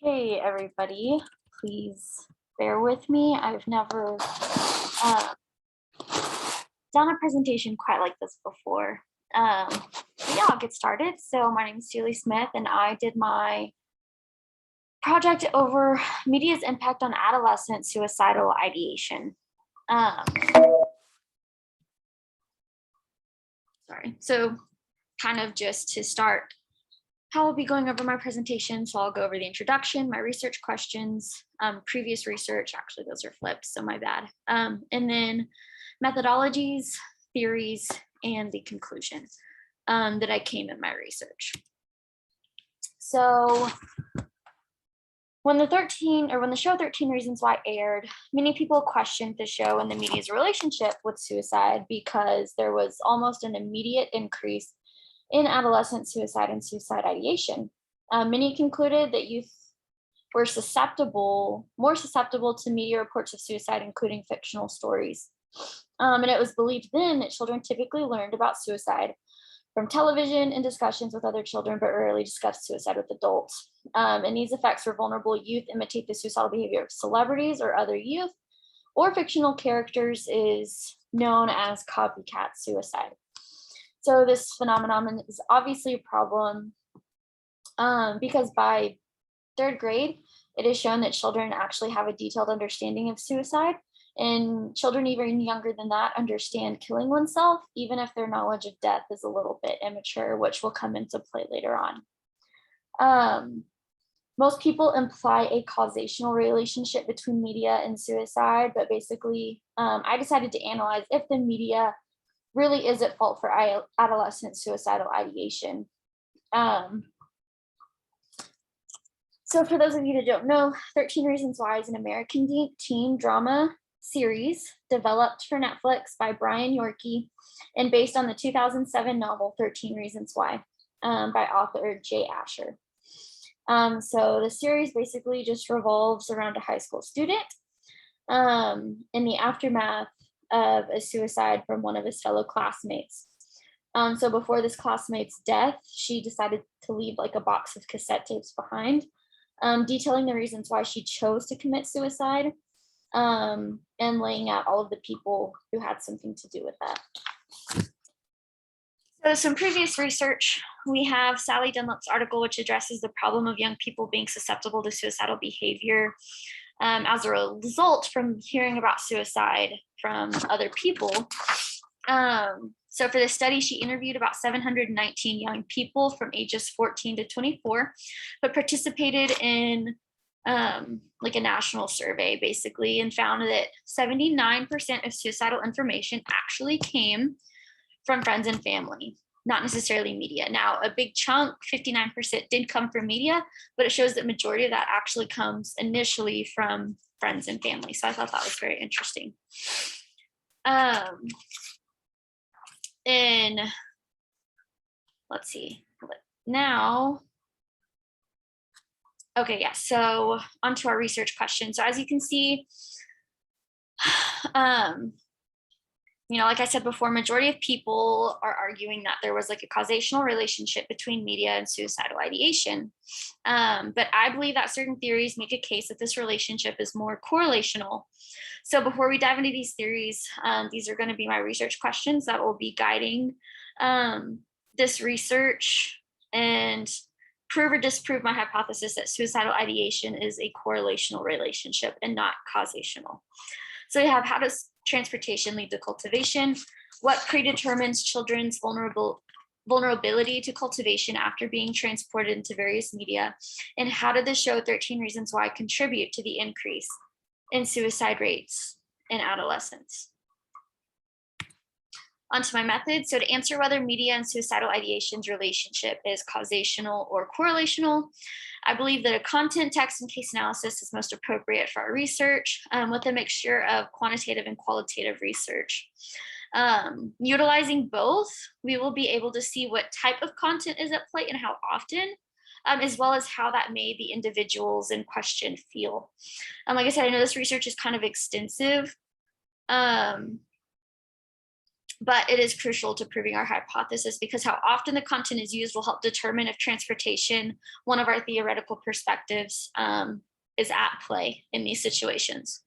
Hey everybody, please bear with me. I've never done a presentation quite like this before. But yeah, I'll get started. So my name is Julie Smith and I did my project over media's impact on adolescent suicidal ideation. So kind of just to start how I'll be going over my presentation. So I'll go over the introduction, my research questions, previous research, actually those are flipped, so my bad. And then methodologies, theories, and the conclusion that I came in my research. So when the show 13 Reasons Why aired, many people questioned the show and the media's relationship with suicide because there was almost an immediate increase in adolescent suicide and suicide ideation. Many concluded that youth were more susceptible to media reports of suicide, including fictional stories. And it was believed then that children typically learned about suicide from television and discussions with other children, but rarely discussed suicide with adults. And these effects where vulnerable youth imitate the suicidal behavior of celebrities or other youth or fictional characters is known as copycat suicide. So this phenomenon is obviously a problem because by third grade, it is shown that children actually have a detailed understanding of suicide, and children even younger than that understand killing oneself, even if their knowledge of death is a little bit immature, which will come into play later on. Most people imply a causational relationship between media and suicide, but basically I decided to analyze if the media really is at fault for adolescent suicidal ideation. So for those of you that don't know, 13 Reasons Why is an American teen drama series developed for Netflix by Brian Yorkey and based on the 2007 novel 13 Reasons Why by author Jay Asher. So the series basically just revolves around a high school student in the aftermath of a suicide from one of his fellow classmates. So before this classmate's death, she decided to leave like a box of cassette tapes behind, detailing the reasons why she chose to commit suicide, and laying out all of the people who had something to do with that. So some previous research, we have Sally Dunlap's article, which addresses the problem of young people being susceptible to suicidal behavior as a result from hearing about suicide from other people. So for this study, she interviewed about 719 young people from ages 14 to 24, but participated in like a national survey basically, and found that 79% of suicidal information actually came from friends and family, not necessarily media. Now, a big chunk, 59%, did come from media, but it shows that majority of that actually comes initially from friends and family. So I thought that was very interesting. And let's see, now, okay, yeah, so onto our research question. So as you can see, like I said before, majority of people are arguing that there was like a causational relationship between media and suicidal ideation. But I believe that certain theories make a case that this relationship is more correlational. So before we dive into these theories, these are going to be my research questions that will be guiding this research and prove or disprove my hypothesis that suicidal ideation is a correlational relationship and not causational. So we have, how does transportation lead to cultivation? What predetermines children's vulnerability to cultivation after being transported into various media? And how did the show 13 Reasons Why contribute to the increase in suicide rates in adolescents? Onto my method. So to answer whether media and suicidal ideation's relationship is causational or correlational, I believe that a content, text, and case analysis is most appropriate for our research, with a mixture of quantitative and qualitative research. Utilizing both, we will be able to see what type of content is at play and how often, as well as how that made the individuals in question feel. Like I said, I know this research is kind of extensive, but it is crucial to proving our hypothesis because how often the content is used will help determine if transportation, one of our theoretical perspectives, is at play in these situations.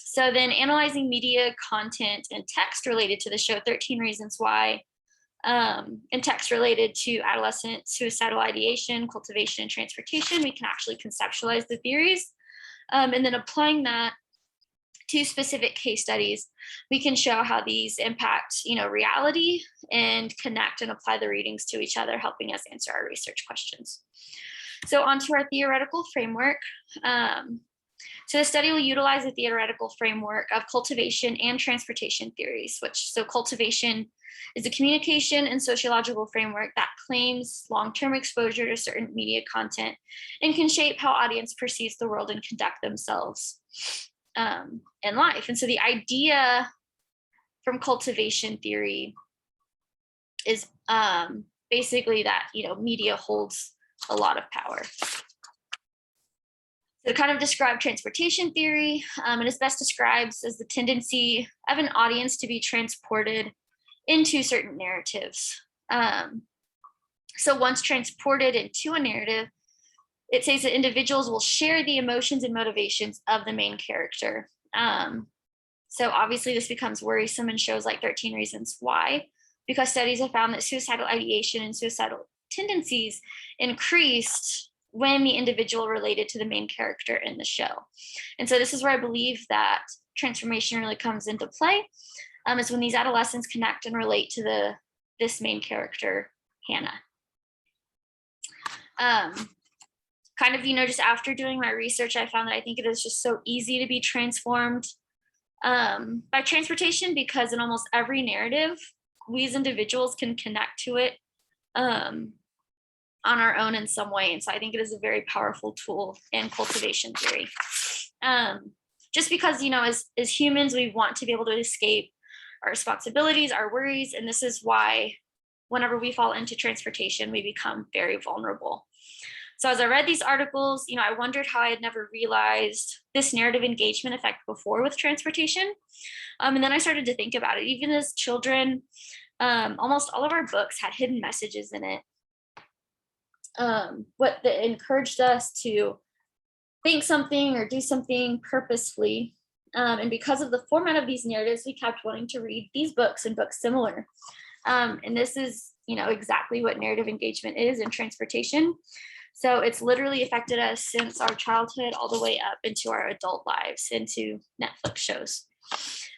So then analyzing media content and text related to the show 13 Reasons Why, and text related to adolescent suicidal ideation, cultivation, and transportation, we can actually conceptualize the theories. And then applying that to specific case studies, we can show how these impact, reality and connect and apply the readings to each other, helping us answer our research questions. So onto our theoretical framework. So the study will utilize the theoretical framework of cultivation and transportation theories, so cultivation is a communication and sociological framework that claims long-term exposure to certain media content and can shape how audience perceives the world and conduct themselves in life. And so the idea from cultivation theory is basically that, media holds a lot of power. So to kind of describe transportation theory, it is best described as the tendency of an audience to be transported into certain narratives. So once transported into a narrative, it says that individuals will share the emotions and motivations of the main character. So obviously this becomes worrisome in shows like 13 Reasons Why, because studies have found that suicidal ideation and suicidal tendencies increased when the individual related to the main character in the show. And so this is where I believe that transformation really comes into play, is when these adolescents connect and relate to this main character, Hannah. Kind of, just after doing my research, I found that I think it is just so easy to be transformed by transportation, because in almost every narrative, we as individuals can connect to it on our own in some way. And so I think it is a very powerful tool in cultivation theory. Just because, as humans, we want to be able to escape our responsibilities, our worries. And this is why whenever we fall into transportation, we become very vulnerable. So as I read these articles, I wondered how I had never realized this narrative engagement effect before with transportation. And then I started to think about it. Even as children, almost all of our books had hidden messages in it. What that encouraged us to think something or do something purposefully. And because of the format of these narratives, we kept wanting to read these books and books similar. And this is, exactly what narrative engagement is in transportation. So it's literally affected us since our childhood all the way up into our adult lives, into Netflix shows.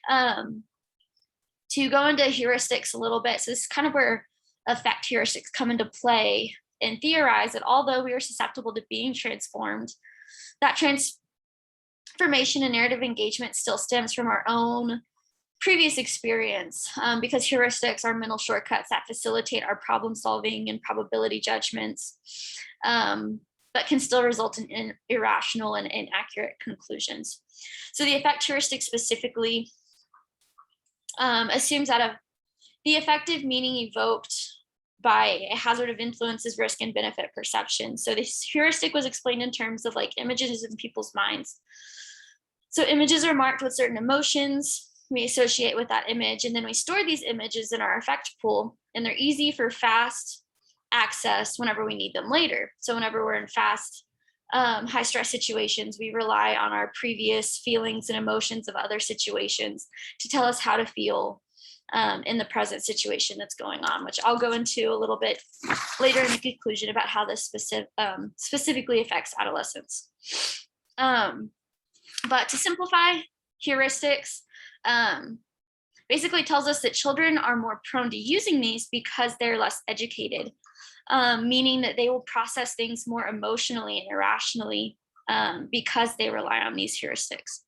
To go into heuristics a little bit, so this is kind of where effect heuristics come into play, and theorize that although we are susceptible to being transformed, that transformation and narrative engagement still stems from our own previous experience, because heuristics are mental shortcuts that facilitate our problem solving and probability judgments, but can still result in irrational and inaccurate conclusions. So the effect heuristic specifically assumes that the effective meaning evoked by a hazard of influence is risk and benefit perception. So this heuristic was explained in terms of like images in people's minds. So images are marked with certain emotions we associate with that image, and then we store these images in our effect pool, and they're easy for fast access whenever we need them later. So whenever we're in fast, high stress situations, we rely on our previous feelings and emotions of other situations to tell us how to feel in the present situation that's going on, which I'll go into a little bit later in the conclusion about how this specifically affects adolescents. But to simplify, heuristics basically tells us that children are more prone to using these because they're less educated, meaning that they will process things more emotionally and irrationally because they rely on these heuristics.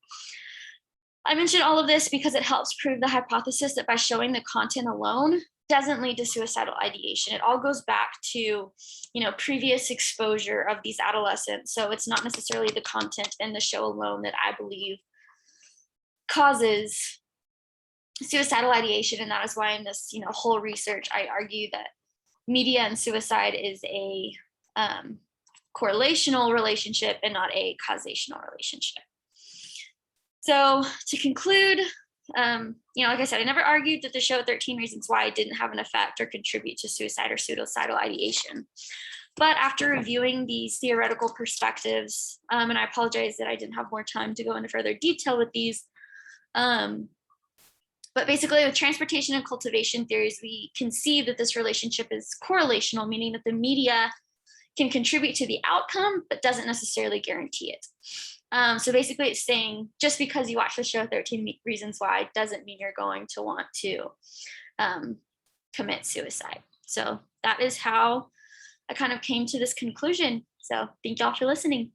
I mentioned all of this because it helps prove the hypothesis that by showing the content alone doesn't lead to suicidal ideation. It all goes back to, previous exposure of these adolescents. So it's not necessarily the content in the show alone that I believe causes suicidal ideation. And that is why in this, whole research, I argue that media and suicide is a correlational relationship and not a causational relationship. So to conclude, Like I said, I never argued that the show 13 Reasons Why didn't have an effect or contribute to suicide or suicidal ideation. But after reviewing these theoretical perspectives, and I apologize that I didn't have more time to go into further detail with these, but basically with transportation and cultivation theories, we conceive that this relationship is correlational, meaning that the media can contribute to the outcome, but doesn't necessarily guarantee it. So basically it's saying just because you watch the show 13 Reasons Why doesn't mean you're going to want to commit suicide. So that is how I kind of came to this conclusion. So thank y'all for listening.